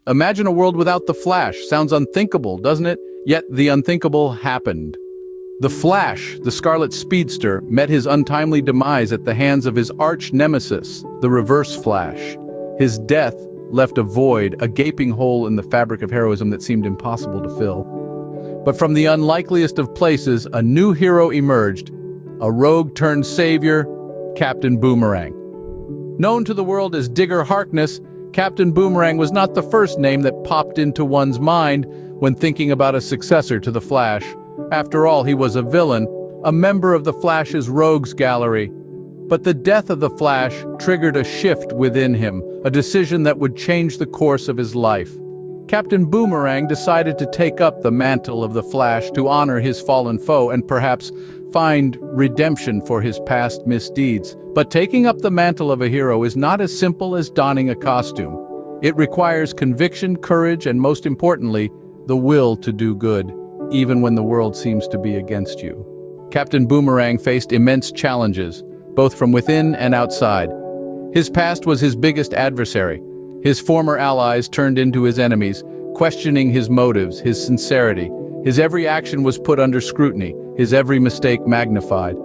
Imagine a world without the Flash. Sounds unthinkable, doesn't it? Yet the unthinkable happened. The Flash, the Scarlet Speedster, met his untimely demise at the hands of his arch-nemesis, the Reverse Flash. His death left a void, a gaping hole in the fabric of heroism that seemed impossible to fill. But from the unlikeliest of places, a new hero emerged, a rogue-turned-savior, Captain Boomerang. Known to the world as Digger Harkness, Captain Boomerang was not the first name that popped into one's mind when thinking about a successor to the Flash. After all, he was a villain, a member of the Flash's rogues gallery. But the death of the Flash triggered a shift within him, a decision that would change the course of his life. Captain Boomerang decided to take up the mantle of the Flash to honor his fallen foe and perhaps find redemption for his past misdeeds. But taking up the mantle of a hero is not as simple as donning a costume. It requires conviction, courage, and most importantly, the will to do good, even when the world seems to be against you. Captain Boomerang faced immense challenges, both from within and outside. His past was his biggest adversary. His former allies turned into his enemies, questioning his motives, his sincerity. His every action was put under scrutiny, his every mistake magnified.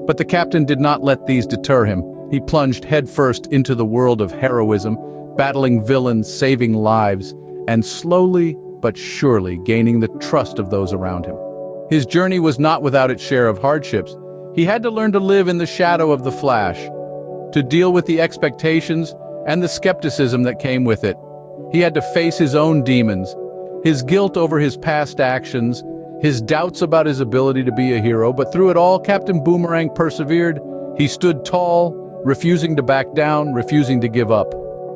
But the captain did not let these deter him. He plunged headfirst into the world of heroism, battling villains, saving lives, and slowly but surely gaining the trust of those around him. His journey was not without its share of hardships. He had to learn to live in the shadow of the Flash, to deal with the expectations and the skepticism that came with it. He had to face his own demons, his guilt over his past actions, his doubts about his ability to be a hero, but through it all, Captain Boomerang persevered. He stood tall, refusing to back down, refusing to give up.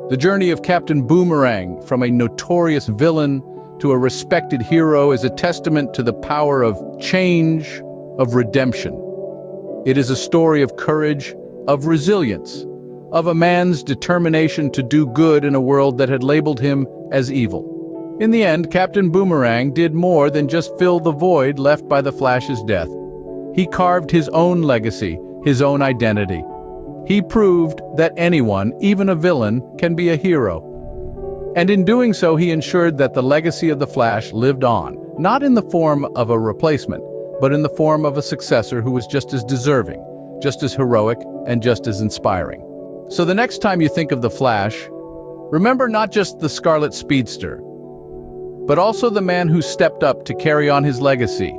The journey of Captain Boomerang, from a notorious villain to a respected hero, is a testament to the power of change, of redemption. It is a story of courage, of resilience, of a man's determination to do good in a world that had labeled him as evil. In the end, Captain Boomerang did more than just fill the void left by the Flash's death. He carved his own legacy, his own identity. He proved that anyone, even a villain, can be a hero. And in doing so, he ensured that the legacy of the Flash lived on, not in the form of a replacement, but in the form of a successor who was just as deserving, just as heroic, and just as inspiring. So the next time you think of the Flash, remember not just the Scarlet Speedster, but also the man who stepped up to carry on his legacy,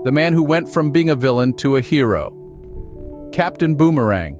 the man who went from being a villain to a hero, Captain Boomerang.